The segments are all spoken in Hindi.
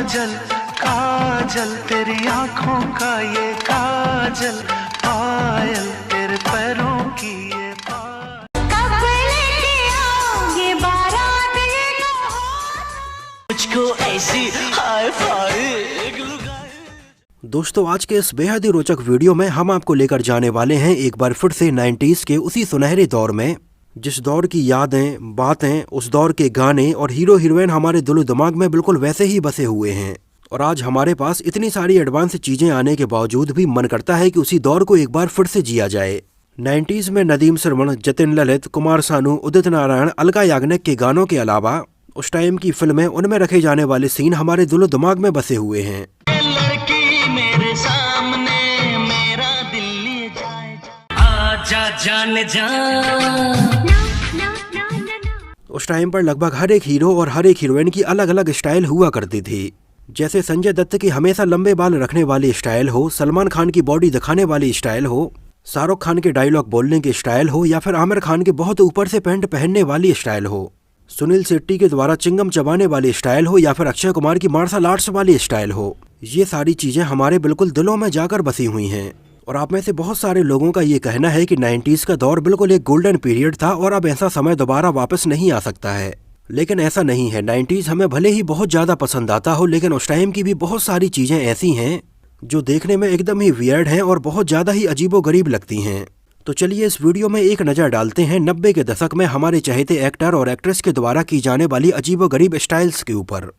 काजल काजल तेरी आंखों का ये काजल, पायल तेरे पैरों की ये कब लेके आओगे बारात मुझको ऐसी हाय फाय। दोस्तों, आज के इस बेहद ही रोचक वीडियो में हम आपको लेकर जाने वाले हैं एक बार फिर से 90s के उसी सुनहरे दौर में, जिस दौर की यादें, बातें, उस दौर के गाने और हीरो हीरोइन हमारे दिलो दिमाग में बिल्कुल वैसे ही बसे हुए हैं। और आज हमारे पास इतनी सारी एडवांस चीजें आने के बावजूद भी मन करता है कि उसी दौर को एक बार फिर से जिया जाए। 90s में नदीम श्रवण, जतिन ललित, कुमार सानू, उदित नारायण, अलका याग्निक के गानों के अलावा उस टाइम की फिल्में, उनमें रखे जाने वाले सीन हमारे दिलो दिमाग में बसे हुए हैं। मेरे सामने मेरा दिल लिए जाए, आजा जान जा। उस टाइम पर लगभग हर एक हीरो और हर एक हीरोइन की अलग अलग स्टाइल हुआ करती थी। जैसे संजय दत्त की हमेशा लंबे बाल रखने वाली स्टाइल हो, सलमान खान की बॉडी दिखाने वाली स्टाइल हो, शाहरुख खान के डायलॉग बोलने की स्टाइल हो, या फिर आमिर खान के बहुत ऊपर से पैंट पहनने वाली स्टाइल हो, सुनील शेट्टी के द्वारा चिंगम चबाने वाली स्टाइल हो, या फिर अक्षय कुमार की मार्शल आर्ट्स वाली स्टाइल हो। ये सारी चीजें हमारे बिल्कुल दिलों में जाकर बसी हुई हैं। और आप में से बहुत सारे लोगों का ये कहना है कि 90s का दौर बिल्कुल एक गोल्डन पीरियड था और अब ऐसा समय दोबारा वापस नहीं आ सकता है। लेकिन ऐसा नहीं है। 90s हमें भले ही बहुत ज्यादा पसंद आता हो, लेकिन उस टाइम की भी बहुत सारी चीजें ऐसी हैं जो देखने में एकदम ही वियर्ड हैं और बहुत ज्यादा ही अजीबोगरीब लगती हैं। तो चलिए इस वीडियो में एक नजर डालते हैं 90 के दशक में हमारे चहेते एक्टर और एक्ट्रेस के द्वारा की जाने वाली अजीबोगरीब स्टाइल्स के ऊपर।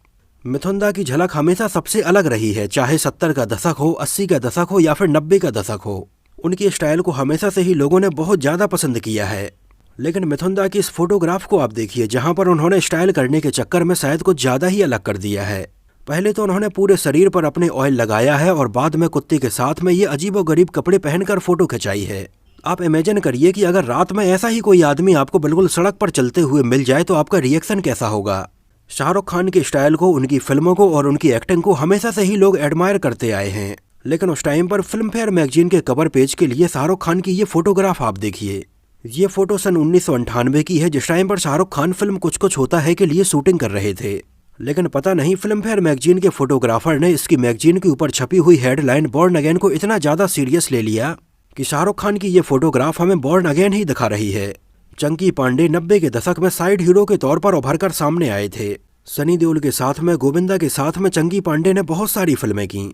मिथुन दा की झलक हमेशा सबसे अलग रही है, चाहे 70 का दशक हो, 80 का दशक हो या फिर 90 का दशक हो। उनकी स्टाइल को हमेशा से ही लोगों ने बहुत ज्यादा पसंद किया है। लेकिन मिथुन दा की इस फोटोग्राफ को आप देखिए, जहां पर उन्होंने स्टाइल करने के चक्कर में शायद कुछ ज्यादा ही अलग कर दिया है। पहले तो उन्होंने पूरे शरीर पर अपने ऑयल लगाया है और बाद में कुत्ते के साथ में ये अजीबोगरीब कपड़े पहनकर फोटो खिंचाई है। आप इमेजिन करिए कि अगर रात में ऐसा ही कोई आदमी आपको बिल्कुल सड़क पर चलते हुए मिल जाए तो आपका रिएक्शन कैसा होगा। शाहरुख खान के स्टाइल को, उनकी फिल्मों को और उनकी एक्टिंग को हमेशा से ही लोग एडमायर करते आए हैं। लेकिन उस टाइम पर फिल्म फेयर मैगजीन के कवर पेज के लिए शाहरुख खान की ये फोटोग्राफ आप देखिए। ये फोटो सन 1998 की है, जिस टाइम पर शाहरुख खान फिल्म कुछ कुछ होता है के लिए शूटिंग कर रहे थे। लेकिन पता नहीं फिल्म फेयर मैगजीन के फोटोग्राफर ने इसकी मैगजीन के ऊपर छपी हुई हेडलाइन बॉर्न अगेन को इतना ज्यादा सीरियस ले लिया कि शाहरुख खान की ये फोटोग्राफ हमें बॉर्न अगेन ही दिखा रही है। चंकी पांडे 90 के दशक में साइड हीरो के तौर पर उभर कर सामने आए थे। सनी देओल के साथ में, गोविंदा के साथ में चंकी पांडे ने बहुत सारी फिल्में की,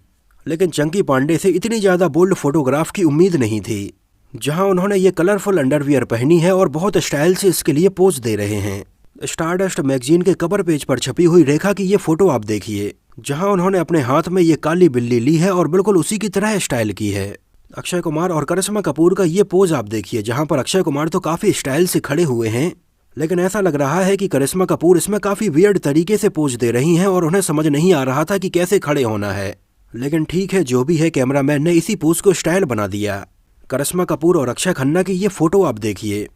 लेकिन चंकी पांडे से इतनी ज्यादा बोल्ड फोटोग्राफ की उम्मीद नहीं थी। जहां उन्होंने ये कलरफुल अंडरवियर पहनी है और बहुत स्टाइल से इसके लिए पोज दे रहे हैं। स्टारडस्ट मैगजीन के कवर पेज पर छपी हुई रेखा की ये फोटो आप देखिए, जहां उन्होंने अपने हाथ में ये काली बिल्ली ली है और बिल्कुल उसी की तरह स्टाइल की है। अक्षय कुमार और करिश्मा कपूर का ये पोज आप देखिए, जहां पर अक्षय कुमार तो काफी स्टाइल से खड़े हुए हैं, लेकिन ऐसा लग रहा है कि करिश्मा कपूर इसमें काफी वियर्ड तरीके से पोज दे रही हैं और उन्हें समझ नहीं आ रहा था कि कैसे खड़े होना है। लेकिन ठीक है, जो भी है, कैमरामैन ने इसी पोज को स्टाइल बना दिया। करिश्मा कपूर और अक्षय खन्ना की ये फोटो आप देखिए।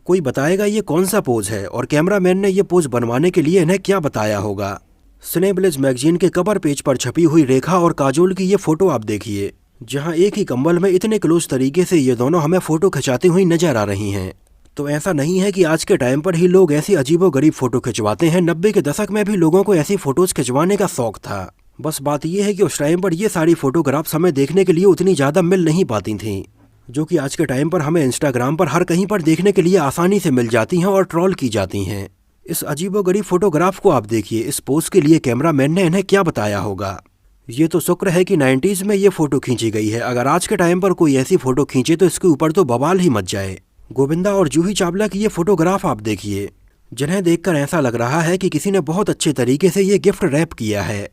कोई बताएगा ये कौन सा पोज है और कैमरामैन ने ये पोज बनवाने के लिए इन्हें क्या बताया होगा। सिनेब्लिज मैगजीन के कवर पेज पर छपी हुई रेखा और काजोल की ये फोटो आप देखिए, जहां एक ही कंबल में इतने क्लोज तरीके से ये दोनों हमें फोटो खिंचाती हुई नजर आ रही हैं। तो ऐसा नहीं है कि आज के टाइम पर ही लोग ऐसी अजीबोगरीब फोटो खिंचवाते हैं। 90 के दशक में भी लोगों को ऐसी फोटोज खिंचवाने का शौक था। बस बात यह है कि उस टाइम पर ये सारी फोटोग्राफ्स हमें देखने के लिए उतनी ज्यादा मिल नहीं पाती थी, जो कि आज के टाइम पर हमें इंस्टाग्राम पर हर कहीं पर देखने के लिए आसानी से मिल जाती हैं और ट्रोल की जाती हैं। इस अजीबोगरीब फोटोग्राफ को आप देखिए। इस पोज के लिए कैमरामैन ने इन्हें क्या बताया होगा। ये तो शुक्र है कि 90s में ये फोटो खींची गई है। अगर आज के टाइम पर कोई ऐसी फोटो खींचे तो इसके ऊपर तो बवाल ही मच जाए। गोविंदा और जूही चावला की ये फोटोग्राफ आप देखिए, जिन्हें देखकर ऐसा लग रहा है कि किसी ने बहुत अच्छे तरीके से ये गिफ्ट रैप किया है।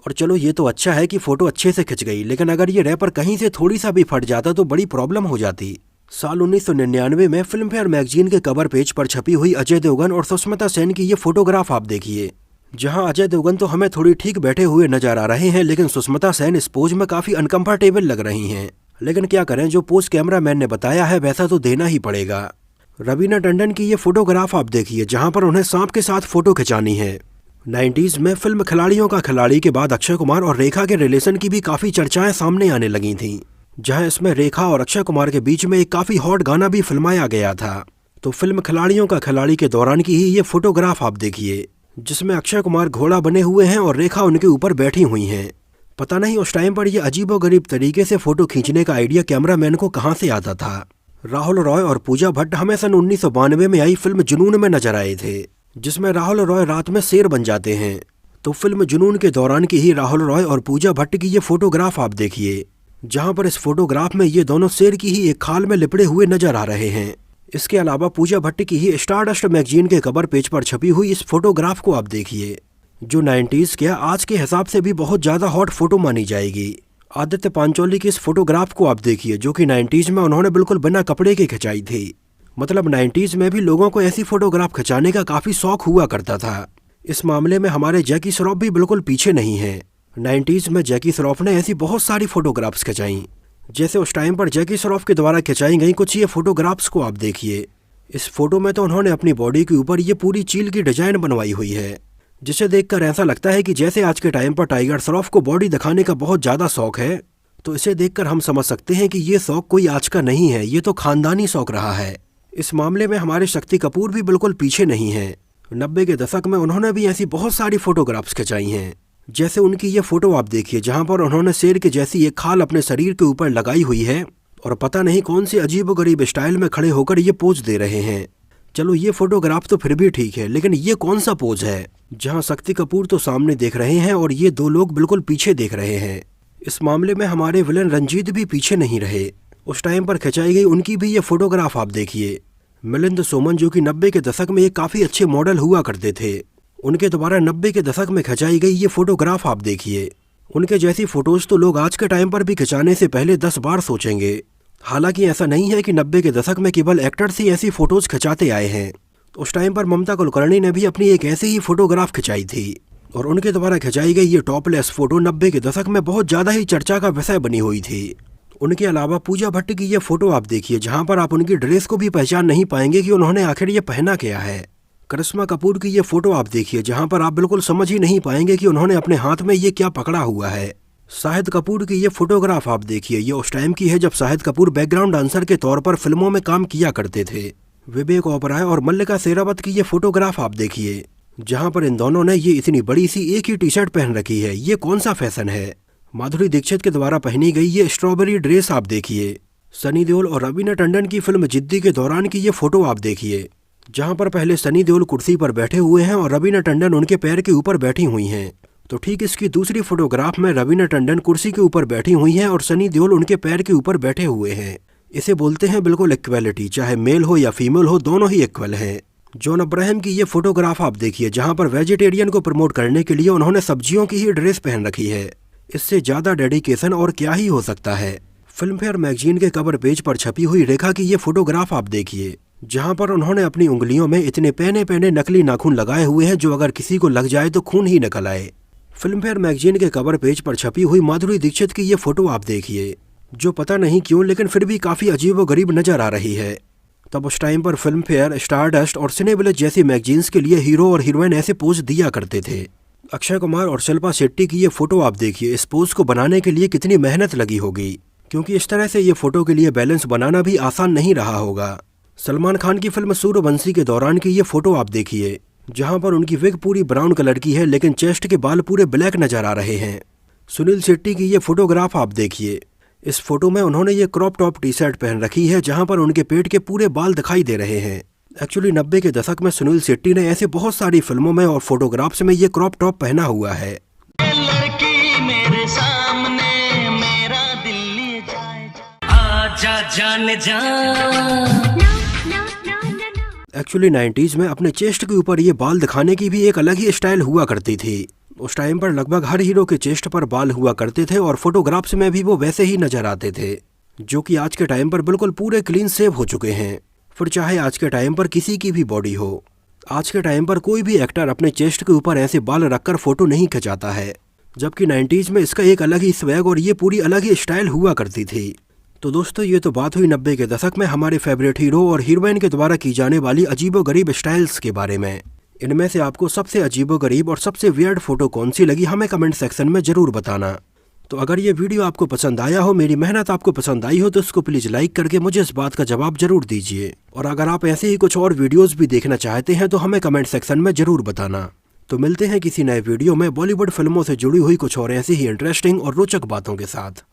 और चलो ये तो अच्छा है कि फोटो अच्छे से खिंच गई, लेकिन अगर ये रैपर कहीं से थोड़ी सा भी फट जाता तो बड़ी प्रॉब्लम हो जाती। साल 1999 में फिल्म फेयर मैगजीन के कवर पेज पर छपी हुई अजय देवगन और सुष्मिता सेन की ये फोटोग्राफ आप देखिए, जहां अजय देवगन तो हमें थोड़ी ठीक बैठे हुए नजर आ रहे हैं, लेकिन सुष्मिता सेन इस पोज में काफी अनकंफर्टेबल लग रही हैं। लेकिन क्या करें, जो पोज कैमरामैन ने बताया है वैसा तो देना ही पड़ेगा। रवीना टंडन की ये फोटोग्राफ आप देखिए, जहां पर उन्हें सांप के साथ फोटो खिंचानी है। 90s में फिल्म खिलाड़ियों का खिलाड़ी के बाद अक्षय कुमार और रेखा के रिलेशन की भी काफी चर्चाएं सामने आने लगी थीं, जहां इसमें रेखा और अक्षय कुमार के बीच में एक काफी हॉट गाना भी फिल्माया गया था। तो फिल्म खिलाड़ियों का खिलाड़ी के दौरान की ही ये फोटोग्राफ आप देखिए, जिसमें अक्षय कुमार घोड़ा बने हुए हैं और रेखा उनके ऊपर बैठी हुई हैं। पता नहीं उस टाइम पर ये अजीबोगरीब तरीके से फोटो खींचने का आइडिया कैमरामैन को कहाँ से आता था। राहुल रॉय और पूजा भट्ट हमें सन 1992 में आई फिल्म जुनून में नजर आए थे, जिसमें राहुल रॉय रात में शेर बन जाते हैं। तो फिल्म जुनून के दौरान की ही राहुल रॉय और पूजा भट्ट की ये फोटोग्राफ आप देखिए, जहां पर इस फोटोग्राफ में ये दोनों शेर की ही एक खाल में लिपटे हुए नजर आ रहे हैं। इसके अलावा पूजा भट्ट की ही स्टारडस्ट मैगजीन के कवर पेज पर छपी हुई इस फोटोग्राफ को आप देखिए, जो 90s के आज के हिसाब से भी बहुत ज्यादा हॉट फोटो मानी जाएगी। आदित्य पांचोली की इस फोटोग्राफ को आप देखिए, जो कि 90s में उन्होंने बिल्कुल बिना कपड़े के खिंचाई थी। मतलब 90s में भी लोगों को ऐसी फोटोग्राफ खिंचाने का काफी शौक हुआ करता था। इस मामले में हमारे जैकी श्रॉफ भी बिल्कुल पीछे नहीं है। 90s में जैकी श्रॉफ ने ऐसी बहुत सारी फोटोग्राफ्स खिंचाई, जैसे उस टाइम पर जैकी श्रॉफ के द्वारा खिंचाई गई कुछ ये फोटोग्राफ्स को आप देखिए। इस फोटो में तो उन्होंने अपनी बॉडी के ऊपर ये पूरी चील की डिजाइन बनवाई हुई है, जिसे देखकर ऐसा लगता है कि जैसे आज के टाइम पर टाइगर श्रॉफ को बॉडी दिखाने का बहुत ज्यादा शौक है। तो इसे देखकर हम समझ सकते हैं कि ये शौक कोई आज का नहीं है, ये तो खानदानी शौक रहा है। इस मामले में हमारे शक्ति कपूर भी बिल्कुल पीछे नहीं है। 90 के दशक में उन्होंने भी ऐसी बहुत सारी फोटोग्राफ्स खिंचाई हैं, जैसे उनकी ये फोटो आप देखिए, जहां पर उन्होंने शेर के जैसी एक खाल अपने शरीर के ऊपर लगाई हुई है और पता नहीं कौन सी अजीबोगरीब स्टाइल में खड़े होकर ये पोज दे रहे हैं। चलो ये फोटोग्राफ तो फिर भी ठीक है, लेकिन ये कौन सा पोज है जहां शक्ति कपूर तो सामने देख रहे हैं और ये दो लोग बिल्कुल पीछे देख रहे हैं। इस मामले में हमारे विलेन रंजीत भी पीछे नहीं रहे। उस टाइम पर खिंचाई गई उनकी भी ये फोटोग्राफ आप देखिए। मिलिंद सोमन, जो कि 90 के दशक में एक काफी अच्छे मॉडल हुआ करते थे, उनके द्वारा 90 के दशक में खिंचाई गई ये फोटोग्राफ आप देखिए। उनके जैसी फोटोज तो लोग आज के टाइम पर भी खिंचाने से पहले 10 बार सोचेंगे। हालांकि ऐसा नहीं है कि 90 के दशक में केवल एक्टर्स ही ऐसी फोटोज खिंचाते आए हैं। उस टाइम पर ममता कुलकर्णी ने भी अपनी एक ऐसी ही फोटोग्राफ खिंचाई थी और उनके द्वारा खिंचाई गई ये टॉपलेस फोटो 90 के दशक में बहुत ज्यादा ही चर्चा का विषय बनी हुई थी। उनके अलावा पूजा भट्ट की ये फोटो आप देखिए, जहां पर आप उनकी ड्रेस को भी पहचान नहीं पाएंगे कि उन्होंने आखिर ये पहना क्या है। करिश्मा कपूर की ये फोटो आप देखिए, जहां पर आप बिल्कुल समझ ही नहीं पाएंगे कि उन्होंने अपने हाथ में ये क्या पकड़ा हुआ है। शाहिद कपूर की ये फोटोग्राफ आप देखिए, ये उस टाइम की है जब शाहिद कपूर बैकग्राउंड डांसर के तौर पर फिल्मों में काम किया करते थे। विवेक ओबराय और मल्लिका शेरावत की ये फोटोग्राफ आप देखिए, जहां पर इन दोनों ने ये इतनी बड़ी सी एक ही टी शर्ट पहन रखी है। ये कौन सा फैशन है। माधुरी दीक्षित के द्वारा पहनी गई ये स्ट्रॉबेरी ड्रेस आप देखिए। सनी देओल और रवीना टंडन की फिल्म जिद्दी के दौरान की ये फोटो आप देखिए, जहां पर पहले सनी देओल कुर्सी पर बैठे हुए हैं और रवीना टंडन उनके पैर के ऊपर बैठी हुई हैं। तो ठीक इसकी दूसरी फोटोग्राफ में रवीना टंडन कुर्सी के ऊपर बैठी हुई हैं और सनी देओल उनके पैर के ऊपर बैठे हुए हैं। इसे बोलते हैं बिल्कुल इक्वालिटी, चाहे मेल हो या फीमेल हो, दोनों ही इक्वल हैं। जॉन अब्राहम की ये फोटोग्राफ आप देखिए, जहां पर वेजिटेरियन को प्रमोट करने के लिए उन्होंने सब्जियों की ही ड्रेस पहन रखी है। इससे ज्यादा डेडिकेशन और क्या ही हो सकता है। फिल्म फेयर मैगजीन के कवर पेज पर छपी हुई रेखा की ये फोटोग्राफ आप देखिए, जहां पर उन्होंने अपनी उंगलियों में इतने पहने पहने नकली नाखून लगाए हुए हैं जो अगर किसी को लग जाए तो खून ही निकल आए। फिल्म फेयर मैगजीन के कवर पेज पर छपी हुई माधुरी दीक्षित की ये फोटो आप देखिए, जो पता नहीं क्यों लेकिन फिर भी काफी अजीबोगरीब नजर आ रही है। तब उस टाइम पर फिल्म फेयर, स्टारडस्ट और सिने विलेज जैसी मैगजीन्स के लिए हीरो और हीरोइन ऐसे पोज दिया करते थे। अक्षय कुमार और शिल्पा शेट्टी की ये फोटो आप देखिए। इस पोज को बनाने के लिए कितनी मेहनत लगी होगी, क्योंकि इस तरह से ये फोटो के लिए बैलेंस बनाना भी आसान नहीं रहा होगा। सलमान खान की फिल्म सूर्यवंशी के दौरान की ये फोटो आप देखिए, जहां पर उनकी विग पूरी ब्राउन कलर की है लेकिन चेस्ट के बाल पूरे ब्लैक नजर आ रहे हैं। सुनील शेट्टी की ये फोटोग्राफ आप देखिए। इस फोटो में उन्होंने ये क्रॉप टॉप टी शर्ट पहन रखी है, जहां पर उनके पेट के पूरे बाल दिखाई दे रहे हैं। एक्चुअली 90 के दशक में सुनील शेट्टी ने ऐसे बहुत सारी फिल्मों में और फोटोग्राफ्स में ये क्रॉप टॉप पहना हुआ है। लड़की मेरे सामने मेरा दिल लिए जाए, आजा जान जा। एक्चुअली 90s में अपने चेस्ट के ऊपर ये बाल दिखाने की भी एक अलग ही स्टाइल हुआ करती थी। उस टाइम पर लगभग हर हीरो के चेस्ट पर बाल हुआ करते थे और फोटोग्राफ्स में भी वो वैसे ही नजर आते थे, जो कि आज के टाइम पर बिल्कुल पूरे क्लीन शेव हो चुके हैं। फिर चाहे आज के टाइम पर किसी की भी बॉडी हो, आज के टाइम पर कोई भी एक्टर अपने चेस्ट के ऊपर ऐसे बाल रखकर फोटो नहीं खिंचाता है, जबकि 90s में इसका एक अलग ही स्वैग और ये पूरी अलग ही स्टाइल हुआ करती थी। तो दोस्तों ये तो बात हुई 90 के दशक में हमारे फेवरेट हीरो और हीरोइन के द्वारा की जाने वाली अजीबोगरीब स्टाइल्स के बारे में। इनमें से आपको सबसे अजीबोगरीब और सबसे वियर्ड फोटो कौन सी लगी हमें कमेंट सेक्शन में जरूर बताना। तो अगर ये वीडियो आपको पसंद आया हो, मेरी मेहनत आपको पसंद आई हो, तो इसको प्लीज लाइक करके मुझे इस बात का जवाब जरूर दीजिए। और अगर आप ऐसे ही कुछ और वीडियोस भी देखना चाहते हैं तो हमें कमेंट सेक्शन में जरूर बताना। तो मिलते हैं किसी नए वीडियो में बॉलीवुड फिल्मों से जुड़ी हुई कुछ और ऐसी ही इंटरेस्टिंग और रोचक बातों के साथ।